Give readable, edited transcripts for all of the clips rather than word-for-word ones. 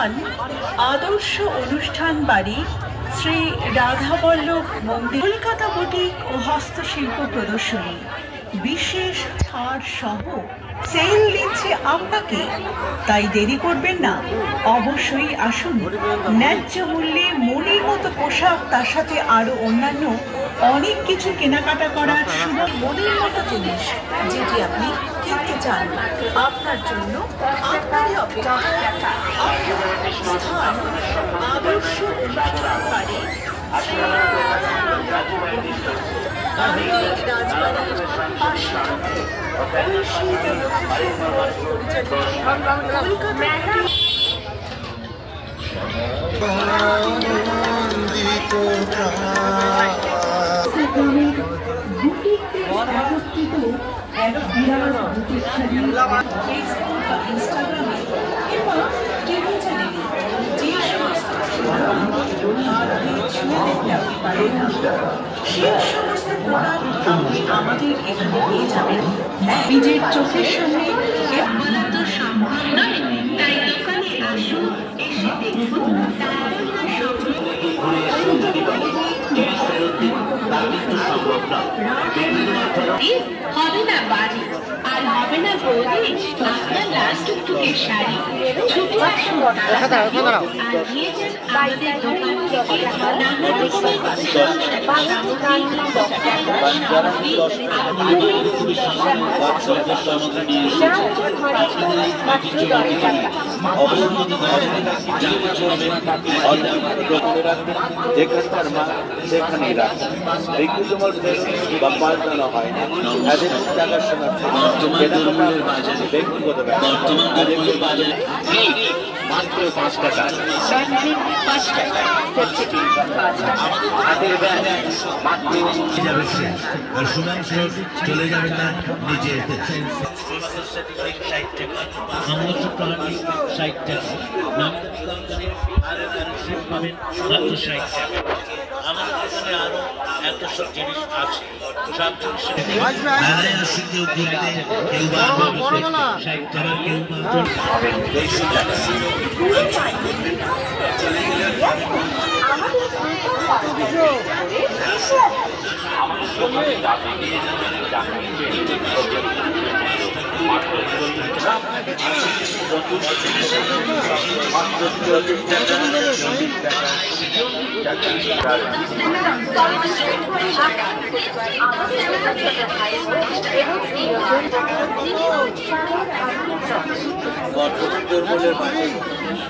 স্থান আদর্শ অনুষ্ঠান বাড়ি শ্রী রাধাবল্লভ মন্দির। কলকাতা বুটিক ও হস্তশিল্প প্রদর্শনী বিশেষ ছাড় সহ সেল দিচ্ছে আপনাকে, তাই দেরি করবেন না, অবশ্যই আসুন। ন্যায্য মূল্যে মনের মতো পোশাক, তার সাথে আরো অন্যান্য অনেক কিছু কেনাকাটা করার সুযোগ। মনের মতো জিনিস যেটি আপনি কিনতে চান, আপনার জন্য আপনারই অপেক্ষা। স্থান আদর্শ অনুষ্ঠান বাড়ি রাজবাড়ির পাশে ইনস্টাগ্রামে কিংবা টিভি চ্যানেলে যে সমস্ত সেই সমস্ত প্রোডাক্ট আপনি আমাদের এখানে পেয়ে যাবেন নিজের চোখের সামনে। সম্ভব নয়, তাই দোকানে আসুন, এসে দেখুন। হবে না বাড়ি আর হবে না বৌদি আপনার লাস্ট টুকটুকে শাড়ি। ছুটে আসুন আর নিয়ে যান আমাদের দোকান থেকে নানা রকমের যেখানকার মা সেখানেই রাখে, বিক্রিত মধ্যে বা পাল্টানো হয় না। এদের দেখাশোনার ব্যক্তিগত মাত্র 5 টাকা, হাতের ব্যাগ মাত্র চলে যাবে না নিজের 60 টাকা, পাবেন মাত্র 60 টাকা। আমাদের এখানে আরো এত সব জিনিস আছে, সব জিনিস কেউ ঘুরতে, কেউ বা 60 টাকা, কেউ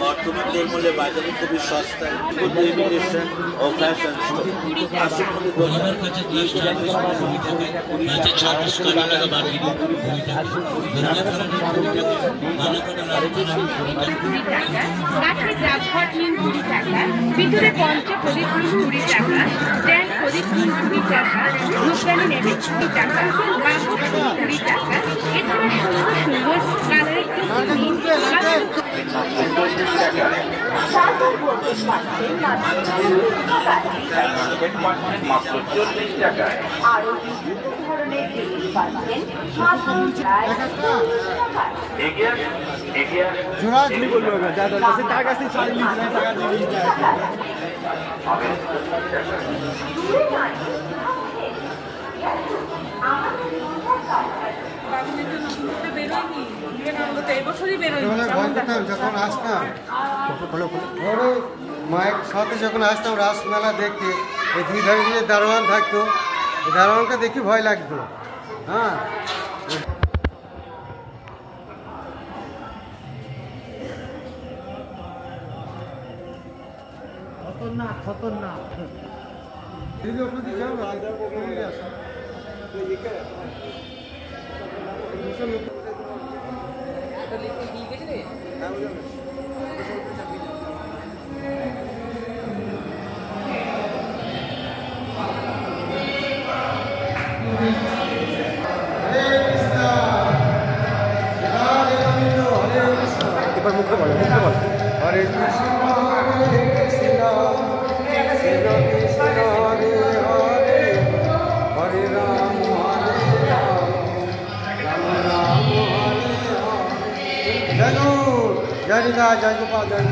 বর্তমান দরমূল্যে বাজারে খুবই সস্তায় ইমিটেশন ও ফ্যাশন ভিতরে পঞ্চে প্রদীপ 20 টাকা, স্ট্যান্ড প্রদীপ 20 টাকা, ধূপদানি নেবে 20 টাকা, বাহক 20 টাকা। এছাড়া সুন্দর সুন্দর কালারের আরো বিভিন্ন ধরনের জিনিস পাচ্ছেন মাত্র যখন আসতাম মায়ের সাথে যখন আসতাম রাসমেলা দেখতে, এই দুই ধারে যে দারোয়ান থাকতো, এই দারোয়ানকে দেখি ভয় লাগতো। হ্যাঁ, খতরনাক খতরনাক। এবার মুখে বলে হরে কৃষ্ণ হরে কৃষ্ণ কৃষ্ণ কৃষ্ণ হরে হরে, হরে রাম রাম রাম হরে হরে। জানো জানি জয় জয় গোপাল জয়।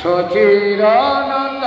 সচিরানন্দ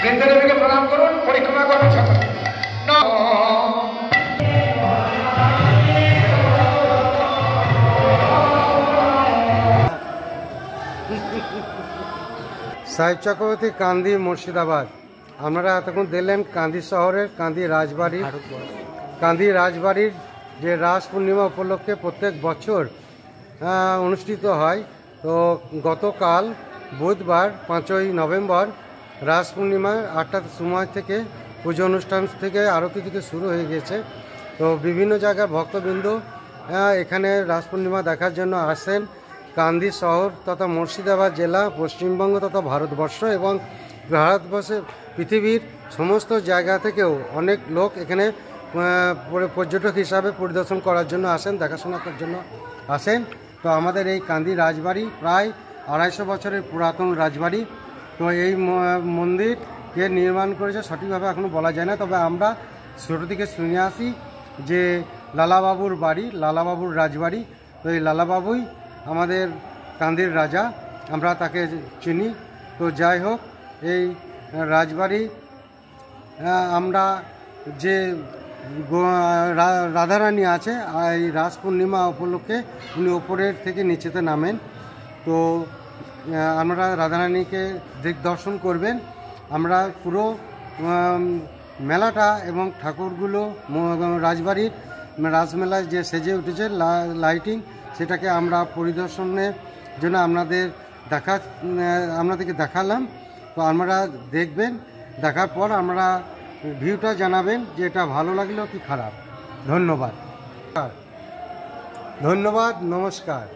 বৃন্দাদেবীকে প্রণাম করুন, পরিক্রমা করুন সকলে। সাহেব চক্রবর্তী, কান্দি, মুর্শিদাবাদ। আপনারা এতক্ষণ দেখলেন কান্দি শহরের কান্দি রাজবাড়ির যে রাস পূর্ণিমা উপলক্ষে প্রত্যেক বছর অনুষ্ঠিত হয়। তো গতকাল বুধবার 5ই নভেম্বর রাস পূর্ণিমার 8টার সময় থেকে পুজো অনুষ্ঠান থেকে আরতি থেকে শুরু হয়ে গেছে। তো বিভিন্ন জায়গার ভক্তবৃন্দ এখানে রাস পূর্ণিমা দেখার জন্য আসেন। কান্দি শহর তথা মুর্শিদাবাদ জেলা, পশ্চিমবঙ্গ তথা ভারতবর্ষ এবং ভারতবর্ষের পৃথিবীর সমস্ত জায়গা থেকেও অনেক লোক এখানে পর্যটক হিসাবে পরিদর্শন করার জন্য আসেন, দেখাশোনা করার জন্য আসেন। তো আমাদের এই কান্দি রাজবাড়ি প্রায় 250 বছরের পুরাতন রাজবাড়ি। তো এই মন্দিরকে নির্মাণ করেছে সঠিকভাবে এখনও বলা যায় না, তবে আমরা ছোটো থেকে শুনে আসি যে লালাবাবুর বাড়ি, লালাবাবুর রাজবাড়ি। তো এই লালাবাবুই আমাদের কান্দির রাজা, আমরা তাকে চিনি। তো যাই হোক, এই রাজবাড়ি আমরা যে রাধারানী আছে, এই রাস পূর্ণিমা উপলক্ষে উনি ওপরের থেকে নিচেতে নামেন। তো আমরা রাধারানীকে দর্শন করবেন। আমরা পুরো মেলাটা এবং ঠাকুরগুলো রাজবাড়ির রাসমেলায় যে সেজে উঠেছে লাইটিং, সেটাকে আমরা পরিদর্শনের জন্য আপনাদেরকে দেখালাম। তো আপনারা দেখবেন, দেখার পর আমরা ভিউটা জানাবেন যে এটা ভালো লাগলো কি খারাপ। ধন্যবাদ, নমস্কার।